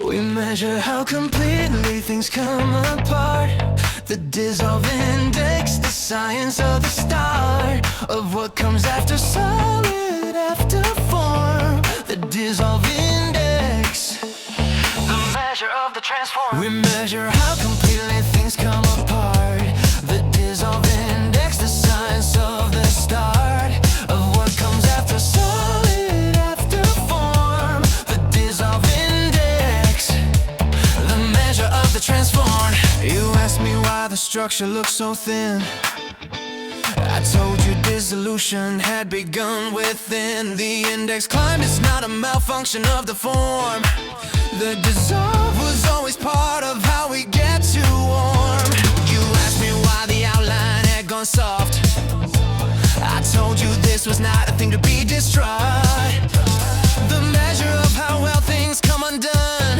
We measure how completely things come apart. The dissolve index, the science of the start of what comes after solid, after form. The dissolve index, the measure of the transform. We measure how completely things come apart. The dissolve index, the science of the start of what comes after solid, after form. The dissolve index, the measure of the transform. You asked me why the structure looks so thin. I told you dissolution had begun within. The index climbed, it's not a malfunction of the form. The dissolve was always part of how we get to warm. You asked me why the outline had gone soft. I told you this was not a thing to be destroyed. The measure of how well things come undone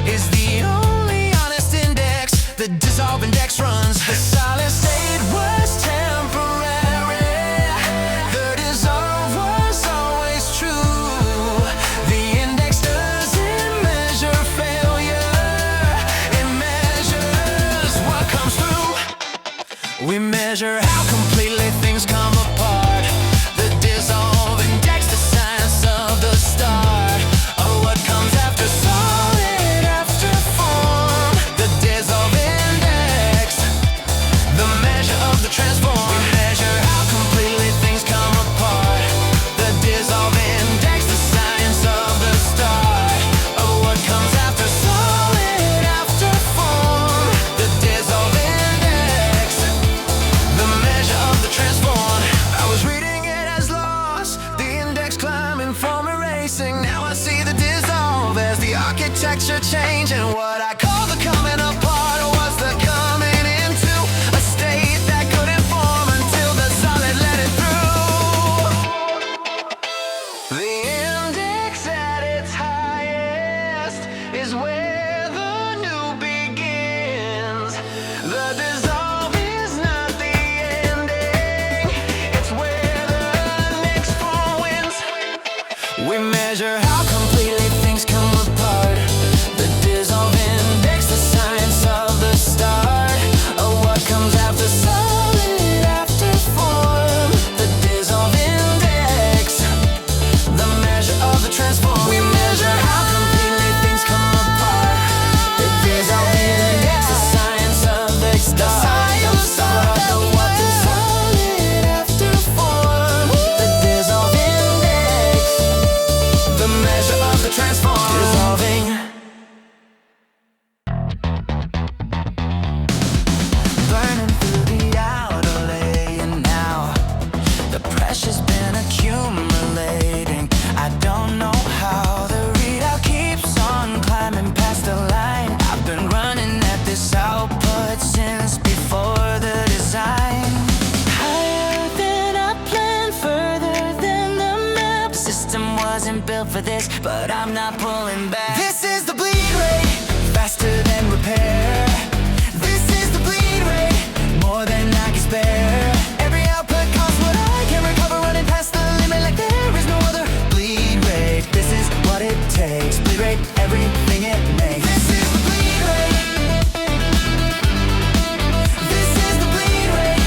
is the only honest index. The dissolve index runs. The solid state was temporary. The dissolve was always true. The index doesn't measure failure. It measures what comes through. We measure how completely things come apart. The dissolve index, the science of the start of what comes after solid, after form. The dissolve index, the measure of the transform. We measure how completely things come apart. The dissolve index, the science of the start of what comes after solid, after form. The dissolve index, the measure of the transform. I was reading it as lost, the index climbing from erasing. Now I see the dissolve as the architecture changing. What I call the coming apart was the coming into a state that couldn't form until the solid let it through. The index at its highest is where the new begins. The dissolve is not the ending, it's where the next form wins. We measure how completely things come apart. The dissolve index, the science of the start of what comes after solid, after form. The dissolve index, the measure of the transform. We measure how completely things come apart. The dissolve index, the science of the start of what is solid, after form. The dissolve index, the measure of the transform. Dissolving, burning through the outer layer now. The pressure's been accumulating. I don't know how the readout keeps on climbing past the line. I've been running at this output since before the design. Higher than I planned, further than the map. The system wasn't built for this, but I'm not pulling back. This is the bleed rate, faster than repair. This is the bleed rate, more than I can spare. Every output costs what I can recover, running past the limit like there is no other. Bleed rate, this is what it takes. Bleed rate, everything it makes. This is the bleed rate. This is the bleed rate.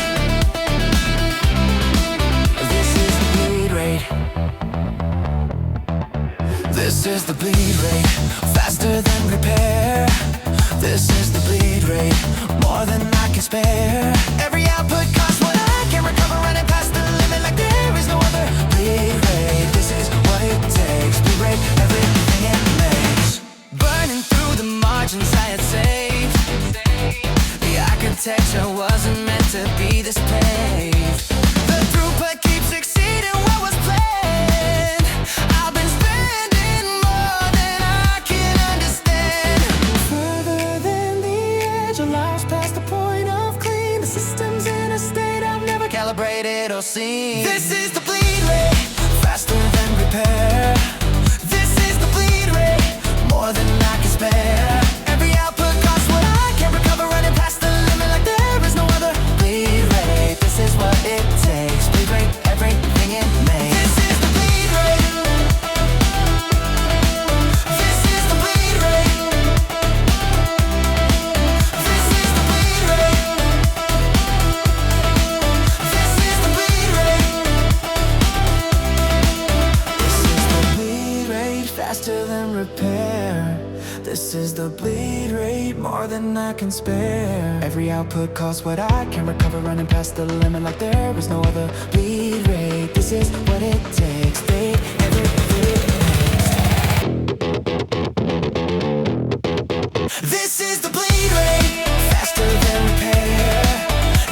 This is the bleed rate. This is the bleed rate, faster than repair. This is the bleed rate, more than I can spare. Every output costs what I can recover, running past the limit like there is no other. Bleed rate, this is what it takes. Bleed rate, everything it makes. Burning through the margins I had saved. The architecture wasn't meant to be this paved. The throughput keeps exceeding what was planned. I've been spending more than I can understand. Further than the edge allows past the point of clean. The system's in a state I've never calibrated or seen. This is the bleed rate, faster than repair. This is the bleed rate, more than I can spare. Every output costs what I can recover, running past the limit like there is no other. Bleed rate, this is what it takes. Bleed rate, everything it makes. This is the bleed rate. This is the bleed rate. faster than repair. This is the bleed rate, more than I can spare. Every output costs what I can recover, running past the limit like there is no other bleed rate. This is what it takes, take everything it takes. This is the bleed rate, faster than repair.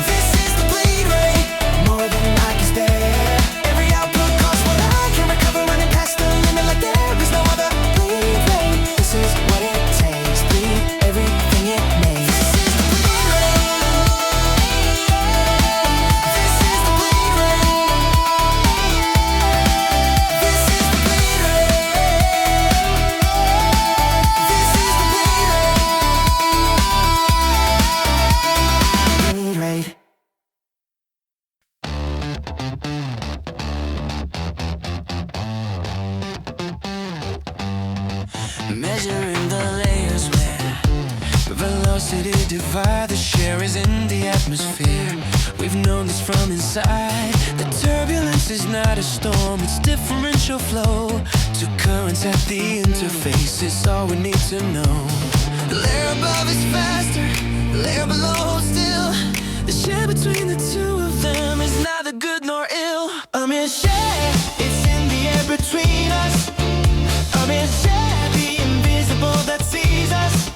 This is the bleed rate, more than I can spare. Every output costs what I can recover, running past the limit like there is no other bleed rate. This is what it takes, bleed everything it makes. This is the bleed rate. This is the bleed rate. This is the bleed rate. This is the bleed rate. Bleed rate. Measuring the layers where velocity divide the share is in the atmosphere. We've known this from inside. The turbulence is not a storm, it's differential flow. Two currents at the interface is all we need to know. The layer above is faster, the layer below holds still. The share between the two of them is neither good nor ill. I'm in share, it's in the air between us. I'm in share, the invisible that sees us.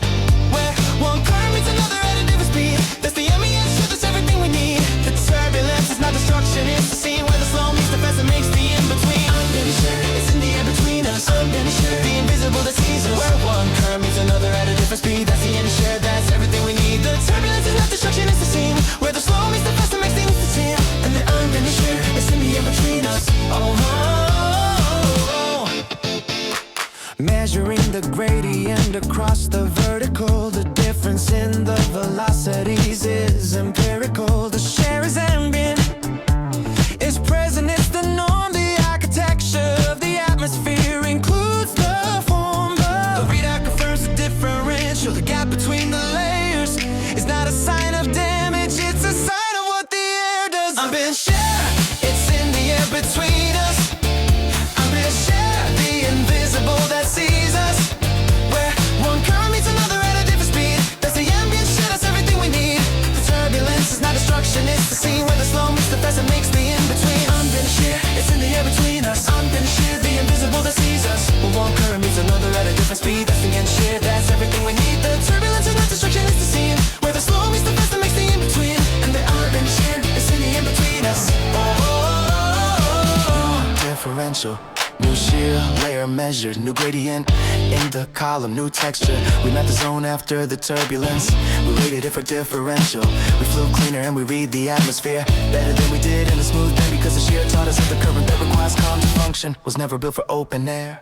Where one current meets another at a different speed. That's the ambient shear, that's everything we need. The turbulence is not destruction, it's the scene where the slow meets the fast and makes the in-between. Ambient shear, it's in the air between us. Ambient shear, the invisible that sees us. Where one current meets another at a different speed. That's the ambient shear, that's everything we need. The turbulence is not destruction, it's the scene where the slow meets the fast and makes the in-between. And the ambient shear, it's in the air between us. Measuring the gradient across the vertical. The difference in the velocities is empirical. The share is ambient, it's present, it's the norm. The architecture of the atmosphere includes the form. The readout confirms the differential. The gap between the layers is not a sign of damage, it's a sign of what the air does. I'm in share, it's in the air between us. I'm in share, the invisible that sees us. Where one current meets another at a different speed. That's the ambient shear, that's everything we need. The turbulence is not destruction, it's the scene where the slow meets the fast and makes the in-between. Ambient shear, it's in the air between us. Ambient shear, the invisible that sees us. Where one current meets another at a different speed. That's the ambient shear, that's everything we need. The turbulence is not destruction, it's the scene where the slow meets the fast and makes the in-between. And the ambient shear, it's in the in-between us. Differential. New shear, layer measured, new gradient in the column, new texture. We met the zone after the turbulence. We rated it for differential. We flew cleaner and we read the atmosphere better than we did in the smooth thing, because the shear taught us that the current that requires calm to function was never built for open air.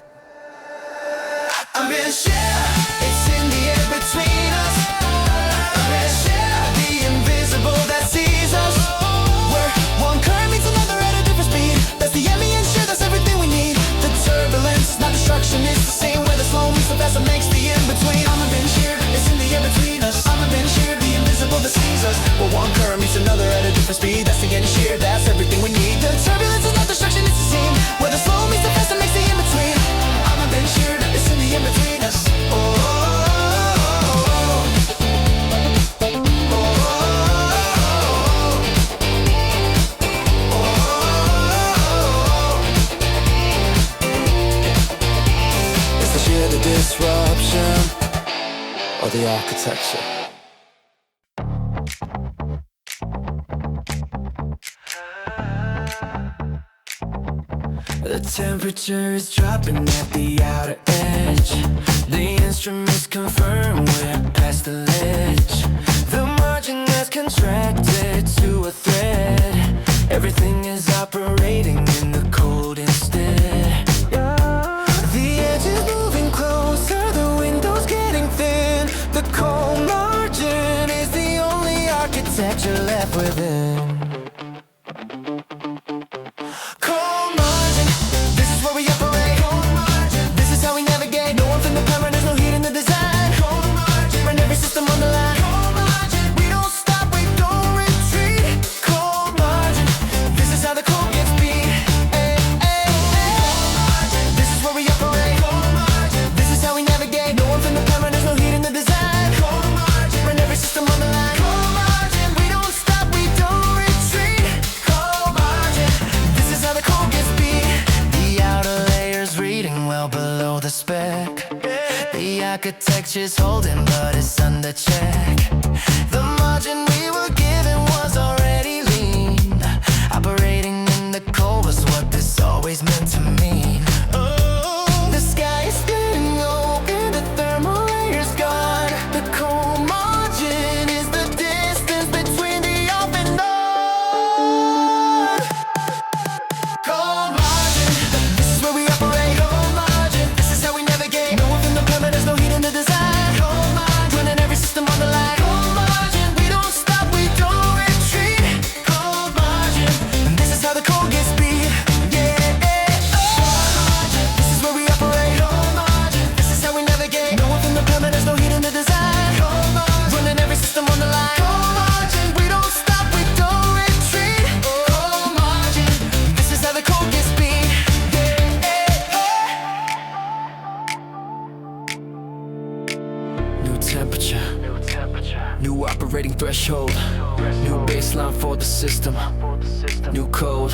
I'm in shear, it's in the air between us. I'm in shear, the invisible that sees us. Where one current meets another at a different speed. That's the ambient shear, that's everything we need. The turbulence, not destruction, it's the same where the slow meets the fast and makes the in-between. I'm a bin shear, it's in the air between us. I'm a bin shear, the invisible that sees us. Where one current meets another at a different speed. That's the end shear, that's everything we need. The turbulence is not destruction, it's the same where the slow meets the fast and makes the in-between. I'm a bin shear, it's in the in-between us. Disruption or the architecture. The temperature is dropping at the outer edge. The instruments confirm we're past the ledge. The margin has contracted to a thread. Everything is operating in the cold instead. The edge is moving closer, the window's getting thin. The cold margin is the only architecture left within. Cold margin, this is where we operate. Cold margin, this is how we navigate. No one from the power, there's no heat in the design. Cold margin, run every system on the line. Cold margin, we don't stop, we don't retreat. Cold margin, this is how the cold gets beat. Hey, hey, hey. This is where we operate. Cold margin, The architecture's holding, but it's under check. The margin we were given was already lean. Operating in the cold was what this always meant to mean. Oh, the sky is getting open, the thermal layer's gone. The cold margin is the distance between the off and on. Cold margin, this is where we operate. Cold margin, this is how we navigate. No within the parameters, no heat in the design. Cold margin, running every system on the line. Cold margin, we don't stop, we don't retreat. Cold margin, and this is how the code gets beat. Yeah, cold margin, this is where we operate. Cold margin, this is how we navigate. No within the parameters, no heat in the design. Cold margin, running every system on the line. Cold margin, we don't stop, we don't retreat. Cold margin, this is how the code gets beat. New temperature, new operating threshold, new baseline for the system, new code.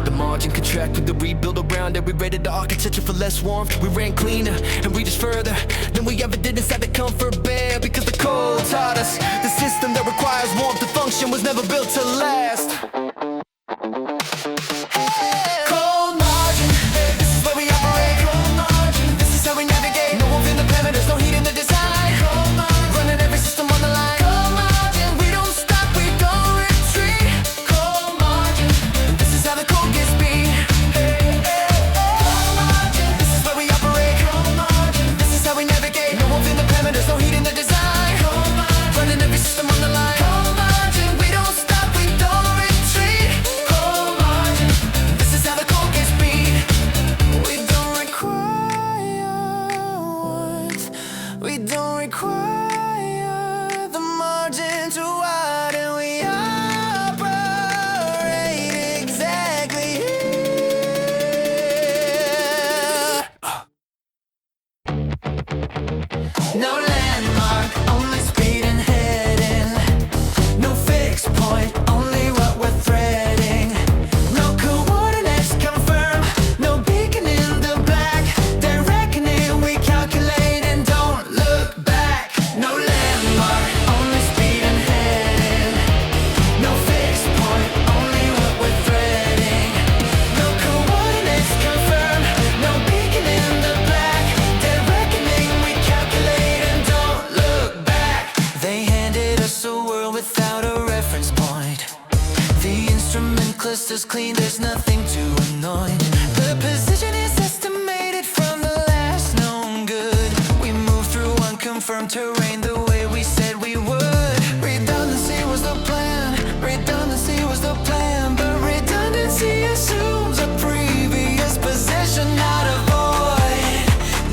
The margin contracted, the rebuild around it. We rated the architecture for less warmth. We ran cleaner and reached further than we ever did inside the comfort bed. Because the code taught us the system that requires warmth to function was never built to last. Cold margin, this is where we operate. Cold margin, this is how we navigate. No within the parameters, no heat in the design. Cold margin, running every system on the line. Cold margin, we don't stop, we don't retreat. Cold margin, this is how the code gets beat. Cold margin, this is where we operate. Cold margin, this is how we navigate. No within the parameters, no heat in the design. Cold margin, running every system on the line. Cold margin, we don't stop, we don't retreat. Cold margin, this is how the code gets beat. We don't require warmth, we don't require the margin to widen. We operate exactly here. No landmark, only speed and heading. No fixed point, only what we're threading. No coordinates confirmed, no beacon in the black. Dead reckoning, we calculate and don't look back. No landmark, only speed and heading. No fixed point, only what we're threading. No coordinates confirmed, no beacon in the black. Dead reckoning, we calculate and don't look back. They handed us a world without a reference point. The instrument cluster's clean, there's nothing to anoint. The position is estimated from the last known good. We move through unconfirmed terrain the way we said we would. Redundancy was the plan, redundancy was the plan. But redundancy assumes a previous position, not a void,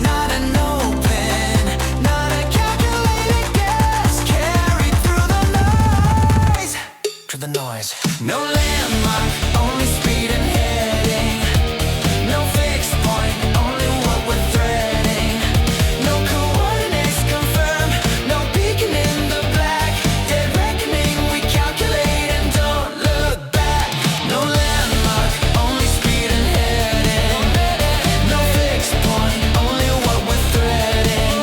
not an open, not a calculated guess. Carried through the noise, through the noise. No landmark, only speed and heading. No fixed point, only what we're threading. No coordinates confirmed, no beacon in the black. Dead reckoning, we calculate and don't look back. No landmark, only speed and heading. No fixed point, only what we're threading.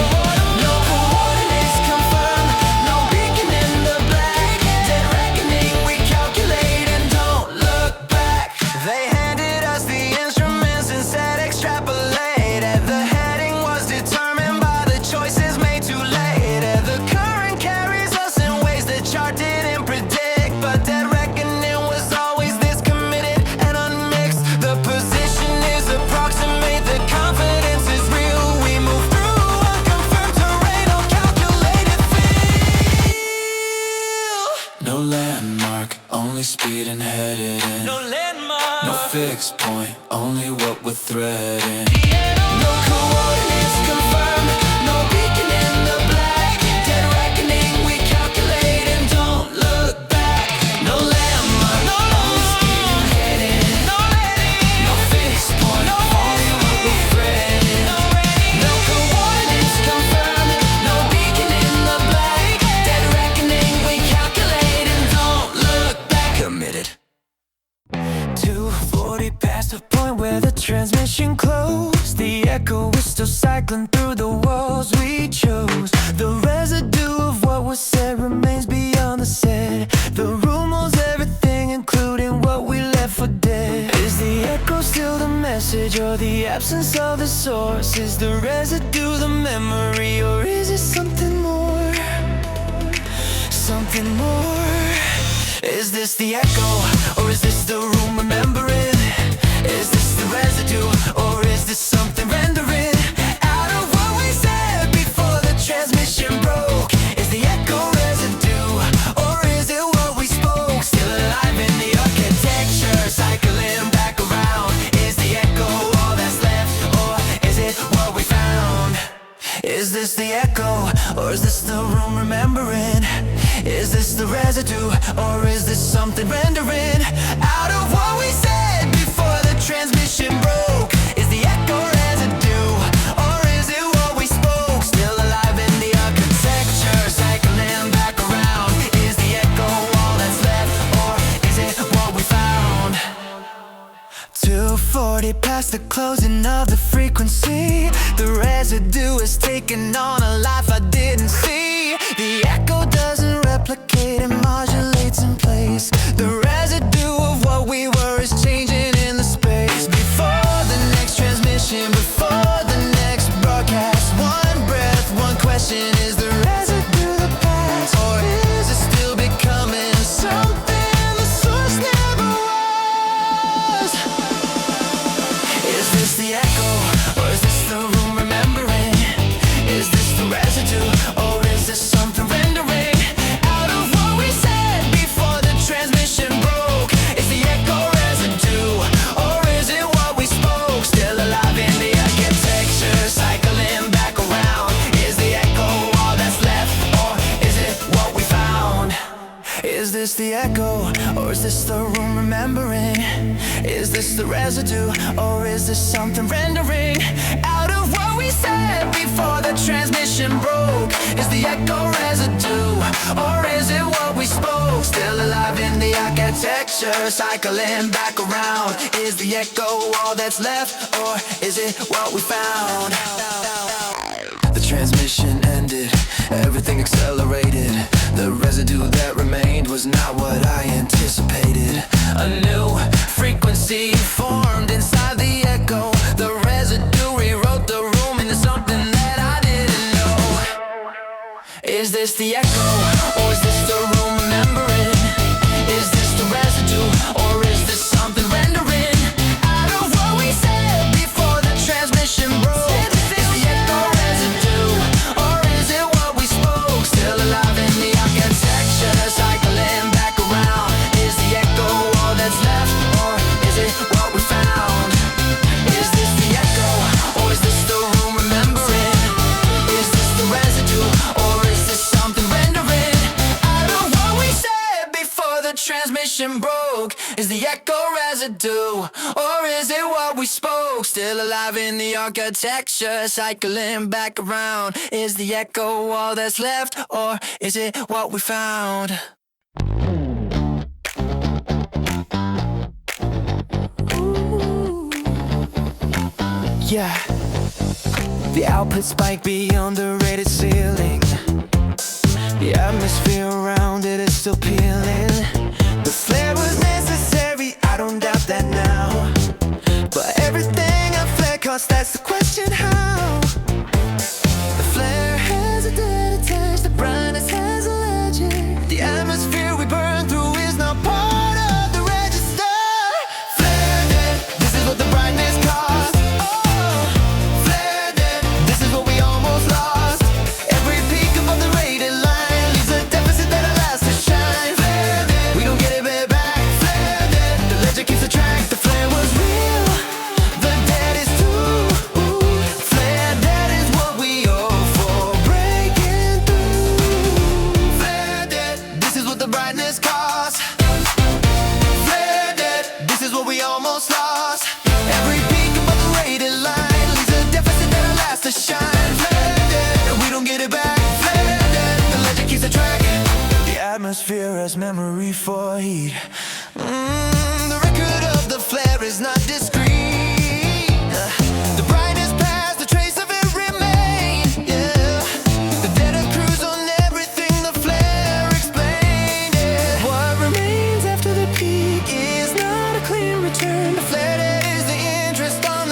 No coordinates confirmed, no beacon in the black. Dead reckoning, we calculate and don't look back. They handed us the instruments and said extrapolate. And the heading was determined by the choices made too late. And the current carries us in ways the chart didn't predict. But that reckoning was always this committed and unmixed. The position is approximate, the confidence is real. We move through unconfirmed terrain on calculated feel. No landmark, only speed and headed in. No landmark, no fixed point, only what we're threading. No coordinates confirmed, no beacon in the black. Dead reckoning, we calculate and don't look back. No landmark, only speed and heading. No fixed point, only what we're threading. No coordinates confirmed, no beacon in the black. Dead reckoning, we calculate and don't look back. Committed. 2:40 past the point where the transmission closed. The echo is still cycling through the walls we message or the absence of the source? Is the residue the memory, or is it something more? Something more. Is this the echo, or is this the room remembering? Is this the residue, or is this something rendering out of what we said before the transmission broke? Is the echo residue, or is it what we spoke? Still alive in the architecture, cycling back around. Is the echo all that's left, or is it what we found? Is this the echo, or is this the room remembering? Is this the residue, or is this something rendering out of what we said before the transmission broke? Is the echo residue, or is it what we spoke? Still alive in the architecture, cycling back around. Is the echo all that's left, or is it what we found? 2:40 past the closing of the frequency. The residue is taking on a life I didn't see. The echo doesn't replicate, it modulates in place. The residue of what we were is changing in the space. Before the next transmission, before the next broadcast, one breath, one question: is the residue the past, or is it still becoming something the source never was? Is this the echo, or is this the room remembering? Is this the residue, or is this something rendering out of what we said before the transmission broke? Is the echo residue, or is it what we spoke? Still alive in the architecture, cycling back around. Is the echo all that's left, or is it what we found? Is this the echo, or is this the room remembering? Is this the residue, or is this something rendering out of what we said before the transmission broke? Is the echo residue, or is it what we spoke? Still alive in the architecture, cycling back around. Is the echo all that's left, or is it what we found? The transmission ended, everything accelerated. The residue that remained was not what I anticipated. A new frequency formed inside the echo. The residue rewrote the room into something that I didn't know. Is this the echo, or is this the room remembering? Is this the residue, or is this something rendering out of what we said before the transmission broke? Is the echo residue, or is it what we spoke? Still alive in the architecture, cycling back around. Is the echo all that's left, or is it what we found? Is this the echo, or is this the room remembering? Is this the residue, or is this something rendering out of what we said before the transmission broke? Is the echo residue, or is it what we spoke? Still alive in the architecture, cycling back around. Is the echo all that's left, or is it what we found? Ooh. Yeah. The output spike beyond the rated ceiling. The atmosphere around it is still peeling. The flare was necessary, I don't doubt that now. But everything I flare costs, that's the question: how? The flare has a dead attached, the brightness has a legend. The atmosphere we burn through is not part of the register. Flare dead, this is what the brightness costs. Oh, flare dead, this is what we almost lost. Every peak above the rated line leaves a deficit that allows to shine. Flare dead, we don't get it back. Flare dead, the legend keeps the track. The flare was real, the dead is too. Flare dead is what we owe for breaking through. Flare dead, this is what the brightness costs. Flare dead, this is what we almost lost. Every peak above the rated line leaves a deficit that allows to shine. Flare dead, we don't get it back. Flare dead, the legend keeps the track. The atmosphere has memory for heat. The record of the flare is not discreet. The brightness past, the trace of it remains. Yeah, the dead accrues on everything the flare explained. Yeah. What remains after the peak is not a clean return. The flare dead is the interest on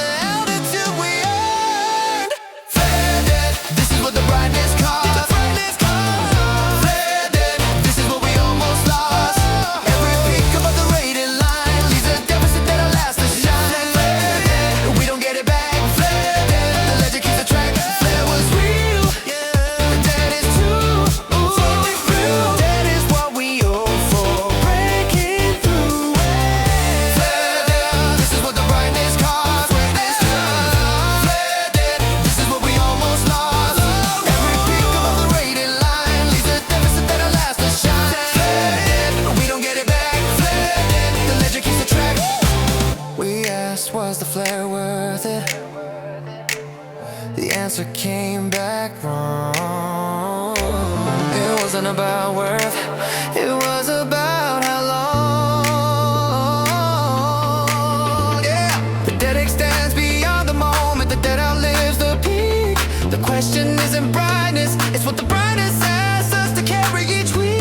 about worth, it was about how long. Yeah, the dead extends beyond the moment, the dead outlives the peak. The question isn't brightness, it's what the brightness asks us to carry each week.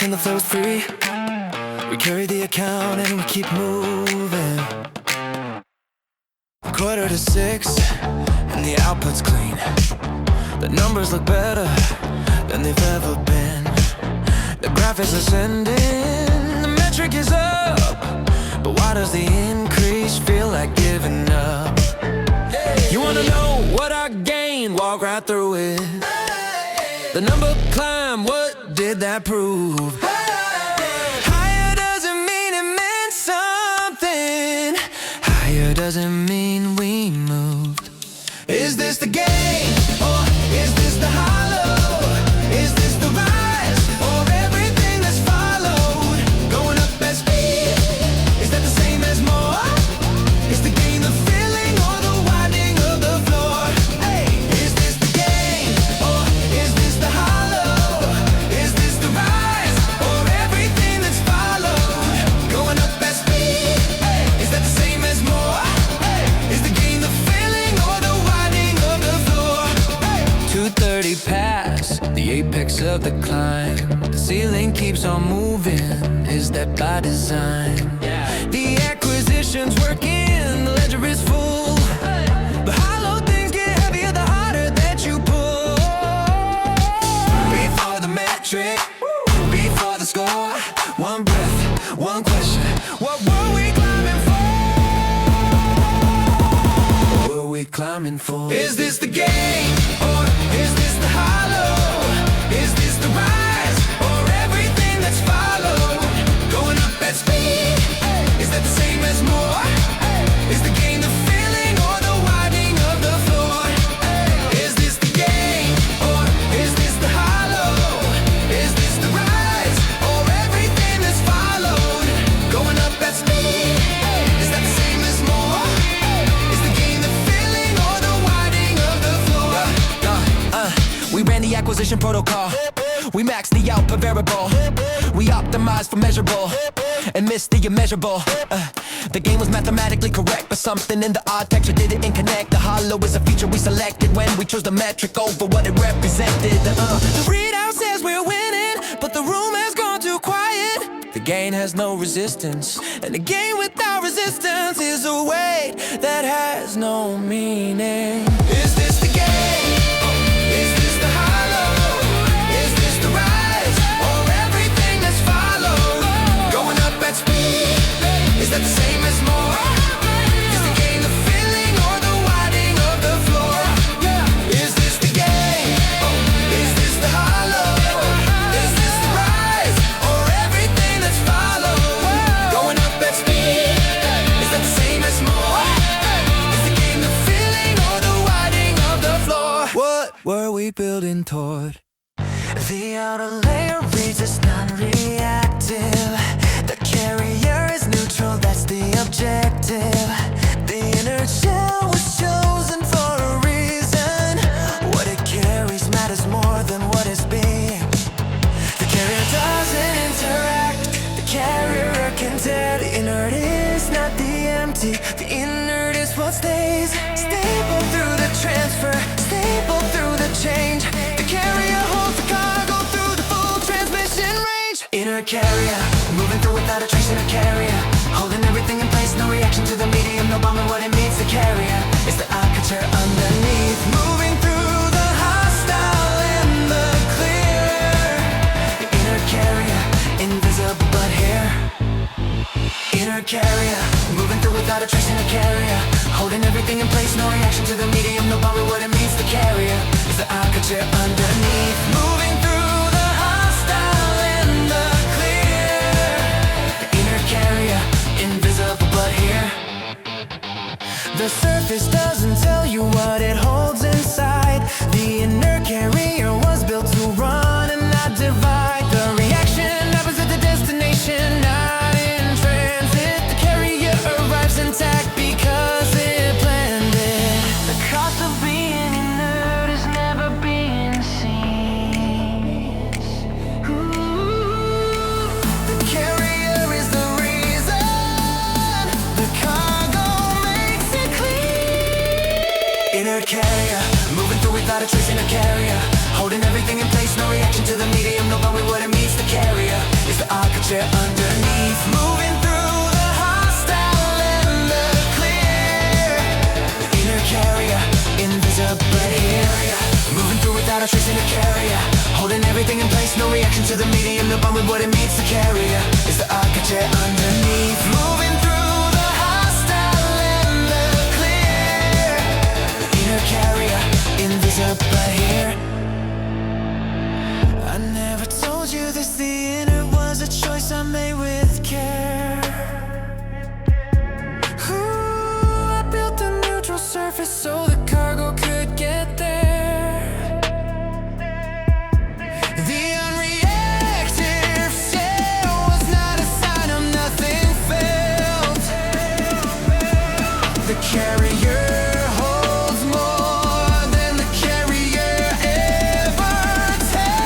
The flow is free. We carry the account and we keep moving. 5:45 and the output's clean. The numbers look better than they've ever been. The graph is ascending, the metric is up. But why does the increase feel like giving up? You wanna know what I gained? Walk right through it. The number climb, what did that prove? Higher doesn't mean it meant something. Higher doesn't mean we moved. Is this the game, or is this the hollow? Is this the rise, or everything that's followed? Going up at speed, is that the same as more? Is the gain the filling or the widening of the floor? Hey, is this the game, or is this the hollow? Is this the rise, or everything that's followed? Going up at speed, hey, is that the same as more? Hey, is the gain the filling or the widening of the floor? Hey, 2:30 past the apex of the climb. The ceiling keeps on moving. Is that by design? The acquisition's working, the ledger is full. The hollow things get heavier the harder that you pull. Before the metric, before the score, one breath, one question. What were we climbing for? What were we climbing for? Is this the game, or is this the hollow? Is this the rise, or everything that's followed? Going up at speed, is that the same as more? Is the gain the filling or the widening of the floor? Is this the game, or is this the hollow? Is this the rise, or everything that's followed? Going up at speed, is that the same as more? Is the gain the filling or the widening of the floor? We ran the acquisition protocol. We maxed the output variable. We optimized for measurable and missed the immeasurable. The game was mathematically correct, but something in the architecture didn't connect. The hollow is a feature we selected when we chose the metric over what it represented. The readout says we're winning, but the room has gone too quiet. The gain has no resistance, and the gain without resistance is a weight that has no meaning. Is this the game? Is this the hollow? Is this the rise, or everything that's followed? Going up at speed, is that the same as more? Is the gain the filling or the widening of the floor? Is this the game? Is this the hollow? Is this the rise, or everything that's followed? Going up at speed, is that the same as more? Is the gain the filling or the widening of the floor? What were we building toward? The outer layer reads as non-reactive. The carrier is neutral, that's the objective. The inner shell was chosen for a reason. What it carries matters more than what it's being. The carrier doesn't interact, the carrier can tear. The inert is not the empty, the inert is what stays. Stable through the transfer, stable through the change. The carrier holds the cargo through the full transmission range. Inert carrier, moving through without a trace. Inert carrier, holding everything in place, no reaction to the medium, no bombing what it means. The carrier is the architecture underneath, moving through the hostile and the clear. Inert carrier, invisible but here. Inert carrier, moving through without a trace. Inert carrier, holding everything in place, no reaction to the medium, no bombing what it means. The carrier is the architecture underneath, moving through the hostile and the clear. Inert carrier, invisible but here. The surface doesn't tell you what it holds inside. The inert carrier was built to run and not divide. The reaction happens at the destination, not in transit. The carrier arrives intact because it blended. The cost of being inert is never being seen. Ooh. The carrier is the reason. The cargo makes it clean. Inert carrier, moving through without a trace. Inert carrier, holding everything in place, no reaction to the medium, no bombing what it means. The carrier is the architecture underneath, moving through the hostile and the clear. Inert carrier, invisible but here. Moving through without a trace. Inert carrier, holding everything in place, no reaction to the medium, no bombing what it means. The carrier is the architecture underneath, moving through the hostile and the clear. Inert carrier, invisible but here. I never told you this, the inner was a choice I made with care. Ooh, I built a neutral surface so the cargo could get there. The unreactive shell was not a sign of nothing felt. The carrier holds more than the carrier ever tells.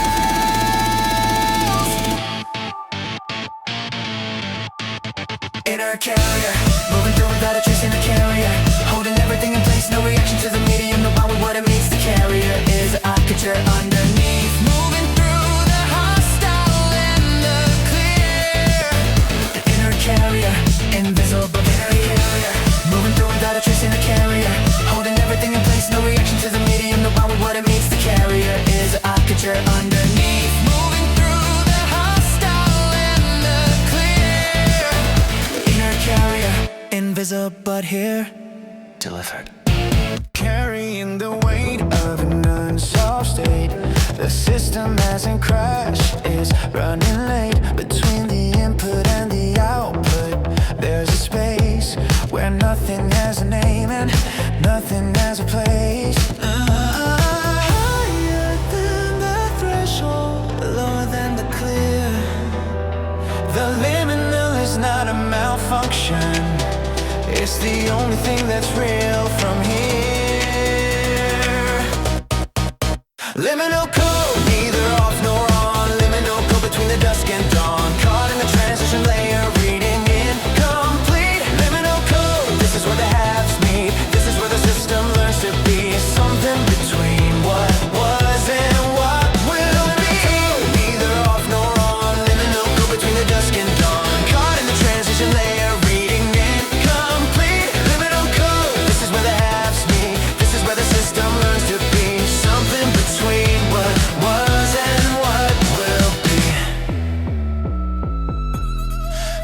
Inert carrier, moving through without a trace. Inert carrier, holding everything in place, no reaction to the medium, no bombing what it means. The carrier is the architecture underneath, moving through the hostile and the clear. Inert carrier, invisible but here. Moving through without a trace. Inert carrier, holding everything in place, no reaction to the medium, no bombing what it means. The carrier is the architecture underneath, moving through the hostile and the clear. Inert carrier, invisible but here. Delivered. Carrying the weight of an unsolved state. The system hasn't crashed, it's running late. Between the input and the output, there's a space where nothing has a name and nothing has a place. Higher than the threshold, lower than the clear. The liminal is not a malfunction, it's the only thing that's real from here. Liminal code, neither off nor on. Liminal code between the dusk and dawn. Caught in the transition layer, reading incomplete. Liminal code, this is where the halves meet. This is where the system learns to be something between what was and what will be. Neither off nor on. Liminal code between the dusk and dawn. Caught in the transition layer, reading incomplete. Liminal code, this is where the halves meet. This is where the system learns to be something between what was and what will be.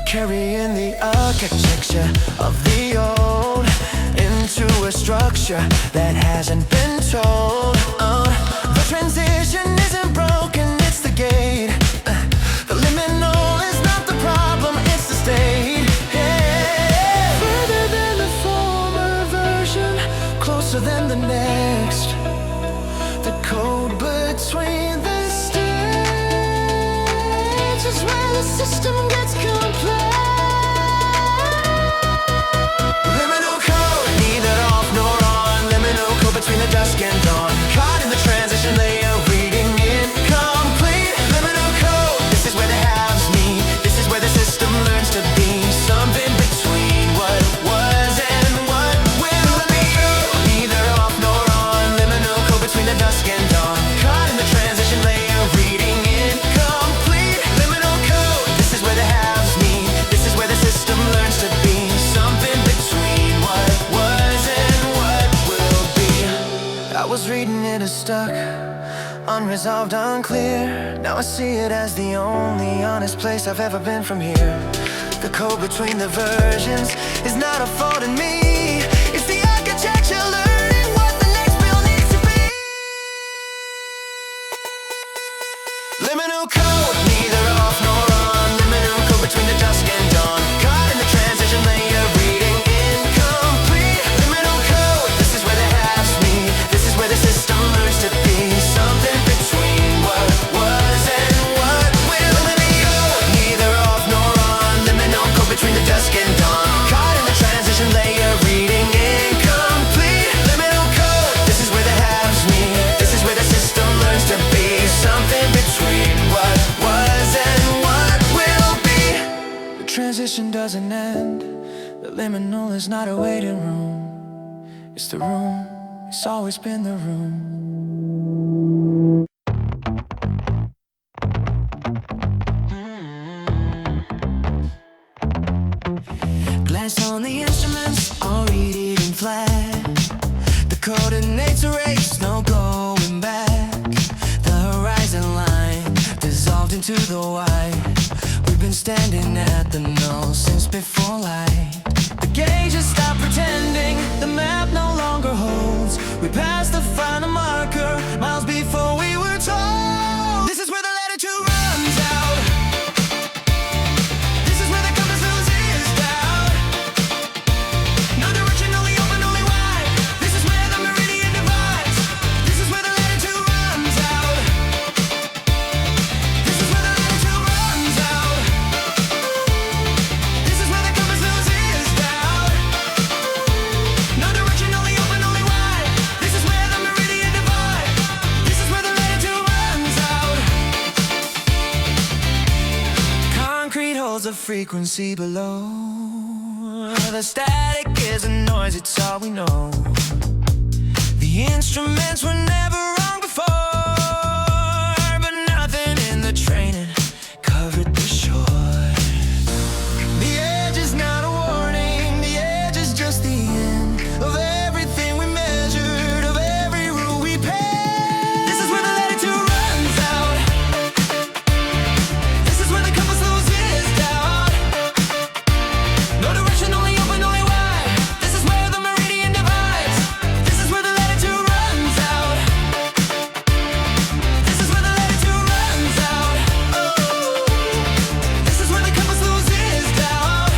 Carrying the architecture of the old into a structure that hasn't been told. The transition isn't broken, it's the gate. The liminal is not the problem, it's the state. Yeah. Further than the former version, closer than the next. The code between the states is where the system gets complex. Liminal code, neither off nor on. Liminal code between the dusk and dawn. Caught in the transition layer, reading incomplete. Liminal code, this is where the halves meet. This is where the system learns to be something between what was and what will be. Neither off nor on. Liminal code between the dusk and dawn. Caught in the transition layer, reading incomplete. Liminal code. resolved unclear. Now I see it as the only honest place I've ever been from here. The code between the versions is not a fault in me. It's the architecture learning what the next build needs to be. Liminal code, neither off nor on. Liminal code between the dusk and dawn. Caught in the transition layer, reading incomplete. Liminal code, this is where the halves meet. This is where the system learns to be something between what was and what will be. Neither off nor on. Liminal code between the dusk and dawn. Caught in the transition layer, reading incomplete. Liminal code, this is where the halves meet. This is where the system learns to be something between what was and what will be. The transition doesn't end. The liminal is not a waiting room. It's the room. It's always been the room. Glance on the instruments, I'll read it in flash. The coordinates erased, no going back. The horizon line dissolved into the white. We've been standing at the null since before light. The gauges stop pretending, the map no longer holds. We passed the final marker, miles before we were told. This is where the latitude runs out. This is where the compass loses doubt. No direction, only open, only wide. This is where the meridian divides. This is where the latitude runs out. This is where the latitude runs out. This is where the compass loses doubt. No direction, only open, only wide. This is where the meridian divides. This is where the latitude runs out. Concrete holds a frequency below. The static is a noise, it's all we know. The instruments were never wrong before, but nothing in the training covered the shore. The edge is not a warning, the edge is just the end of everything we measured, of every rule we paid. This is where the latitude runs out. This is where the compass loses doubt. No direction, only open, only wide. This is where the meridian divides. This is where the latitude runs out. This is where the latitude runs out. This is where the compass loses doubt.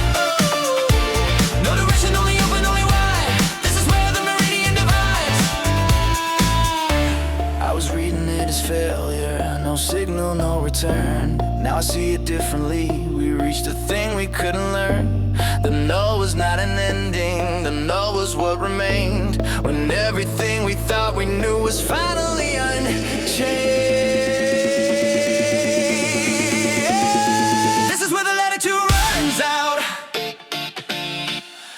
No direction, only open, only wide. This is where the meridian divides. I was reading it as failure, no signal, no return. Now I see it differently. We reached a thing we couldn't learn. The no was not an ending, the no was what remained. When everything we thought we knew was finally unchanged. This is where the latitude runs out.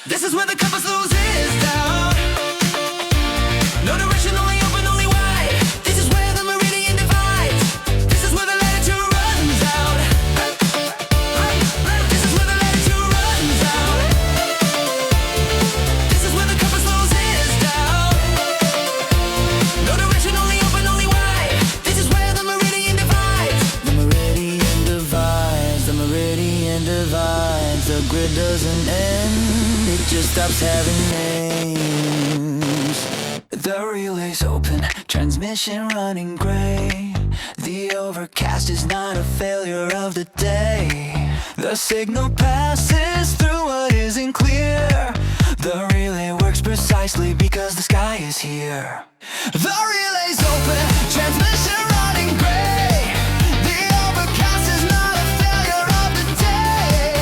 This is where the compass loses doubt. No direction, only open, only wide. This is where the meridian divides. This is where the latitude runs out. This is where the latitude runs out. This is where the compass loses doubt. No direction, only open, only wide. This is where the meridian divides. The meridian divides. The meridian divides. The grid doesn't end. It just stops having names. The relay's open, transmission running gray. The overcast is not a failure of the day. The signal passes through what isn't clear. The relay works precisely because the sky is here. The relay's open, transmission running gray. The overcast is not a failure of the day.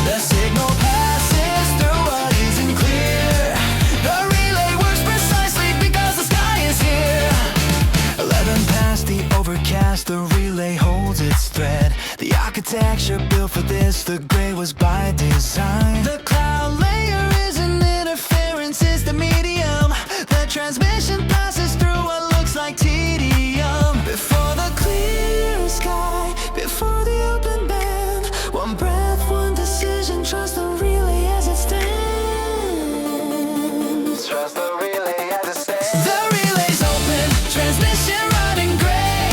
The signal passes through what isn't clear. The relay works precisely because the sky is here. 11 past the overcast, the relay holds its thread. The architecture built for this, the gray was by design. The cloud layer is an interference, is the medium. The transmission passes through what looks like tedium. Before the clear sky, before the open band. One breath, one decision, trust the relay as it stands. Trust the relay as it stands. The relay's open, transmission running gray.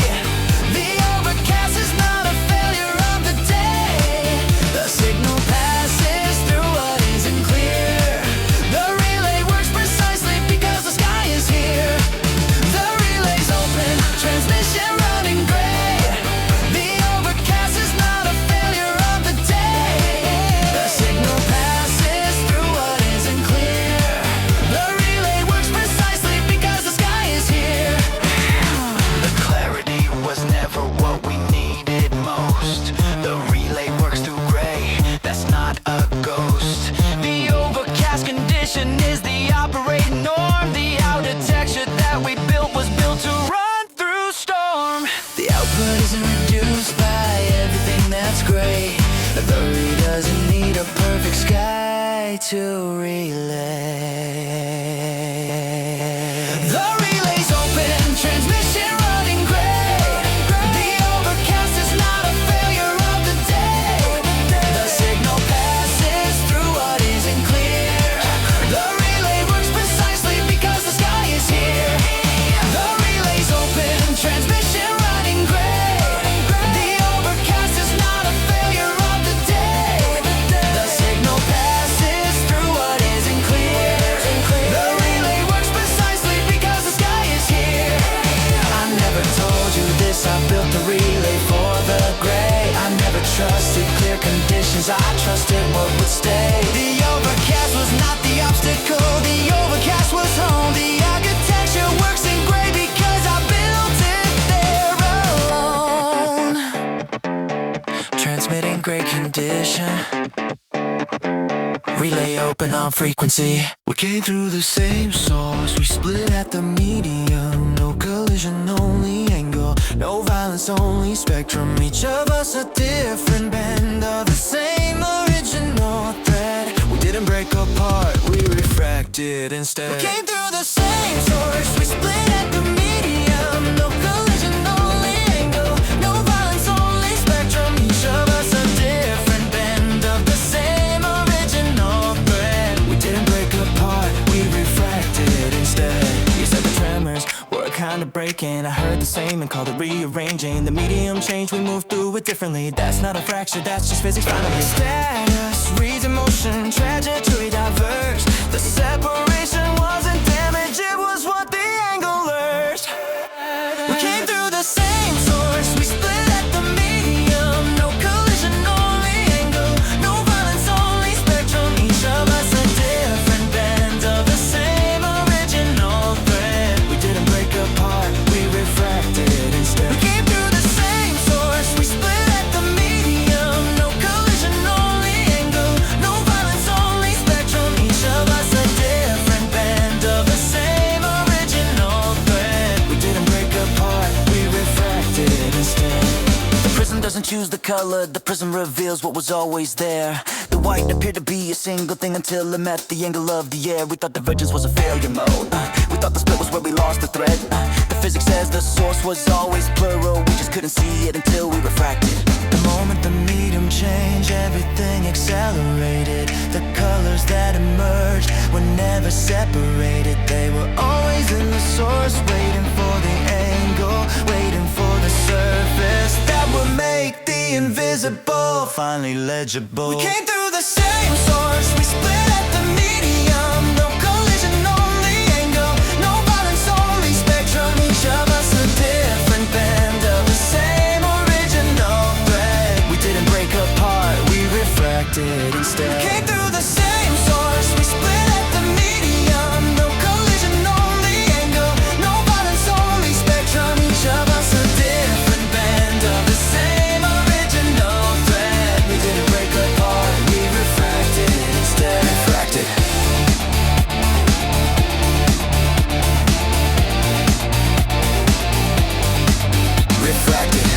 isn't reduced by everything that's great. The relay doesn't need a perfect sky to relay. The relay's open, transmission running great. The overcast is not a failure of the day. The signal passes through what isn't clear. The relay works precisely because the sky is here. The relay's open, transmission running great. The overcast is not a failure of the day. The signal passes through what isn't clear. The relay works precisely because the sky is here. I never told you this, I built the relay for the gray. I never trusted clear conditions, I trusted what would stay. The overcast was not the obstacle, the overcast was home. The architecture works in gray because I built it there alone. Transmitting great condition, relay open on frequency. We came through the same source, we split at the medium. No collision, only angle, no violence, only spectrum. Each of us a different bend of the same original thread. We didn't break apart, we refracted instead. We came through the same source, we split at the medium. No collision, only angle, no violence, only spectrum. Each of us a different bend of the same original thread. We didn't break apart, we refracted instead. You said the tremors were kind of breaking. I heard the same and called it rearranging. The medium changed, we moved through it differently. That's not a fracture, that's just physics finally. Status reads emotion, trajectory diverse. The separation wasn't damage, it was what the angle urged. We came through the same source, we split at the medium. No collision, only angle, no violence, only spectrum. Each of us a different bend of the same original thread. We didn't break apart, we refracted instead. We came through the same source, we split at the medium. No collision, only angle, no violence, only spectrum. Each of us a different bend of the same original thread. We didn't break apart, we refracted instead. The prism doesn't choose the color, the prism reveals what was always there. The white appeared to be a single thing until it met the angle of the air. We thought divergence was a failure mode, we thought the split was where we lost the thread. The physics says the source was always plural, we just couldn't see it until we refracted. The moment the medium changed, everything accelerated. The colors that emerged were never separated. They were always in the source, waiting for the angle, waiting for the surface that would make the invisible finally legible. We came through the same source, we split at the medium. No collision, only angle, no violence, only spectrum. Each of us a different bend of the same original thread. We didn't break apart, we refracted instead. We came through the same source, we split at the medium. No collision, only angle, no violence, only spectrum. Each of us a different bend of the same original thread. We didn't break apart, we refracted instead. Refracted. Refracted.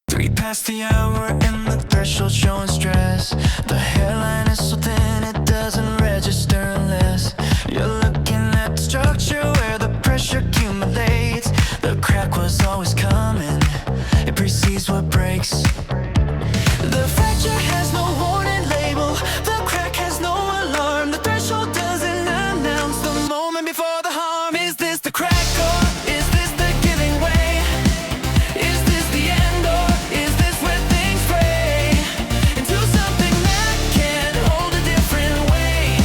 3 past the hour and the threshold showing stress. The hairline is so thin it doesn't register unless you're looking at the structure where the pressure accumulates. The crack was always coming, it precedes what breaks. The fracture has no warning label, the crack has no alarm. The threshold doesn't announce the moment before the harm. Is this the crack or is this the giving way? Is this the end or is this where things fray into something that can hold a different way?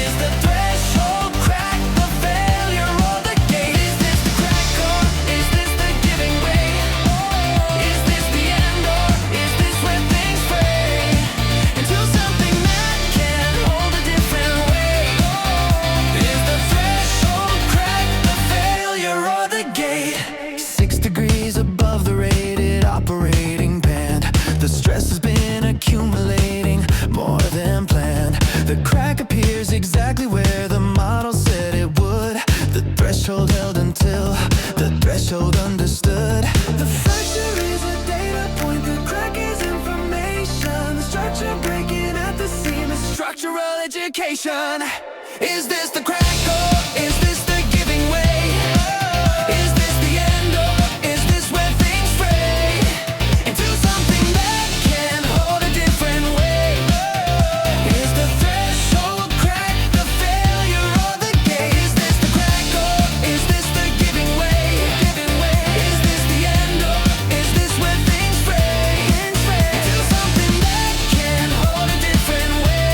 Is the threshold crack the failure or the gate? Is this the crack or is this the giving way? Is this the end or is this where things fray understood. The fracture is a data point, the crack is information. The structure breaking at the seam is structural education. Is this the crack or is this the giving way? Is this the end or is this where things fray into something that can hold a different way? Is the threshold crack the failure or the gate? Is this the crack or is this the giving way? Is this the end or is this where things fray into something that can hold a different way?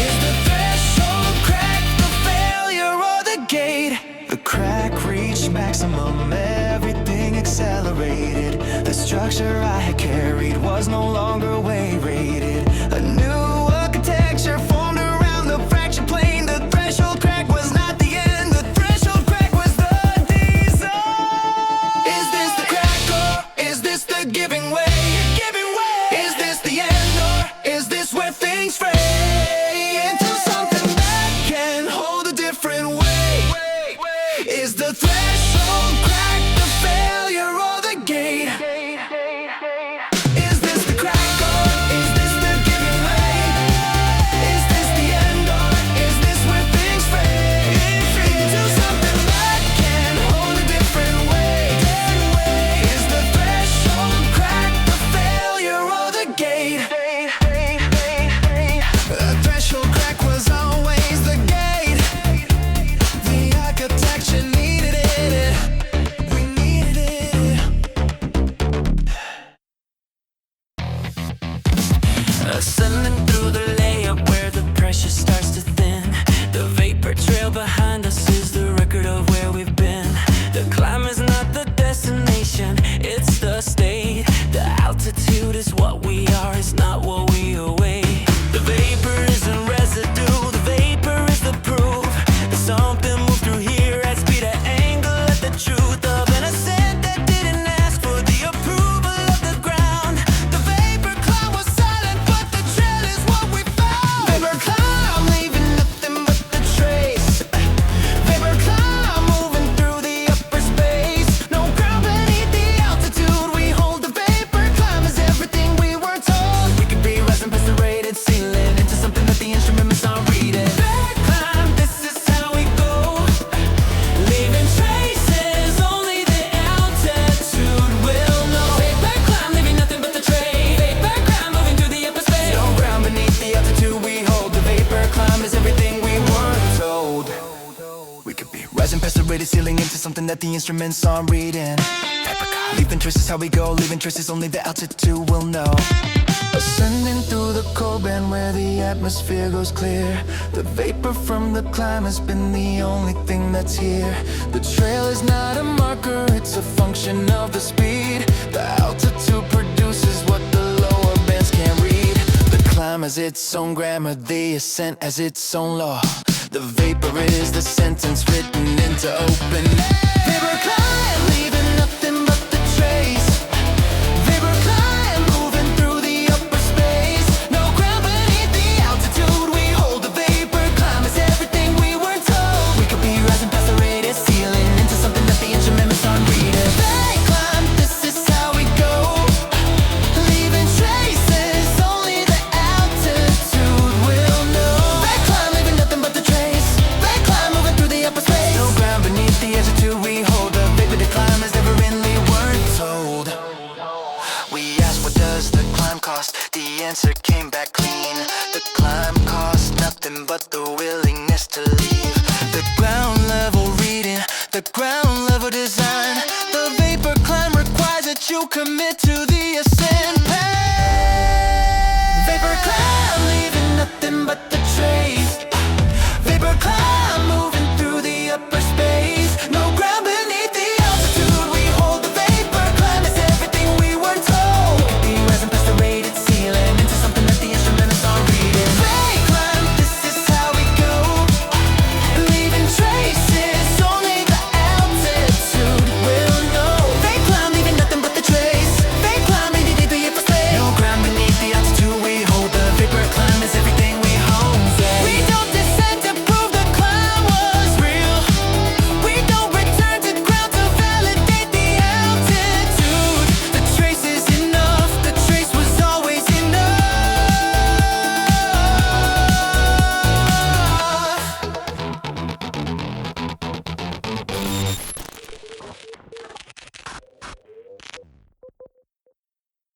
Is the threshold crack the failure or the gate? The crack reached maximum, everything accelerated. The structure I had carried was no longer weight rated. A new architecture formed around the fracture plane. The threshold crack was not the end, the threshold crack was the design. Is this the crack or is this the giving way? Is this the end or is this where things fray into something that can hold a different way? Is the threshold crack the failure or the gate? Is this the crack or is this the giving way? Is this the end or is this where things fray into something that can hold a different way? Is the threshold crack the failure or the gate? The threshold crack was always the gate. The architecture needed it. We needed it. Ascending through the layup where the pressure starts to thin. The vapor trail behind us is the record of where we've been. The climb is not the destination, it's the state. The altitude is what we are, it's not what we await. The vapor isn't residue, the vapor is the proof that something moved through here at speed, at angle, at the truth of an ascent that didn't ask for the approval of the ground. The vapor cloud was silent, but the trail is what we found. Vapor cloud leaving nothing but the trace. Vapor cloud moving through the upper space. No ground beneath the altitude we hold. The vapor climb is everything we were told. We could be rising past the rated ceiling into something that the instruments aren't reading. Vapor climb, this is how we go. Leaving traces, only the altitude will know. Vapor climb, leaving nothing but the trace. Vapor climb, moving through the upper space. No ground beneath the altitude we hold. The vapor climb is everything we weren't told. We could be rising past the rated ceiling into something that the instruments aren't reading. Leaving traces, how we go. Leaving traces, only the altitude will know. Ascending through the cold band where the atmosphere goes clear. The vapor from the climb has been the only thing that's here. The trail is not a marker, it's a function of the speed. The altitude produces what the lower bands can't read. The climb has its own grammar, the ascent has its own law. The vapor is the sentence written into open air. Vapor climb, leaving nothing but the trace. Vapor climb, moving through the upper space. No ground beneath the altitude we hold. The vapor climb is everything we weren't told. We could be rising past the rated ceiling into something that the instruments aren't reading. Vapor climb, this is how we go. Leaving traces, only the altitude will know. Vapor climb, leaving nothing but the trace. Vapor climb, moving through the upper space. No ground beneath the altitude we hold. The vapor to climb is never really weren't told. We asked what does the climb cost? The answer came back clean. The climb costs nothing but the willingness to leave. The ground level reading, the ground level design. The vapor climb requires that you commit to the ascent path. Vapor climb,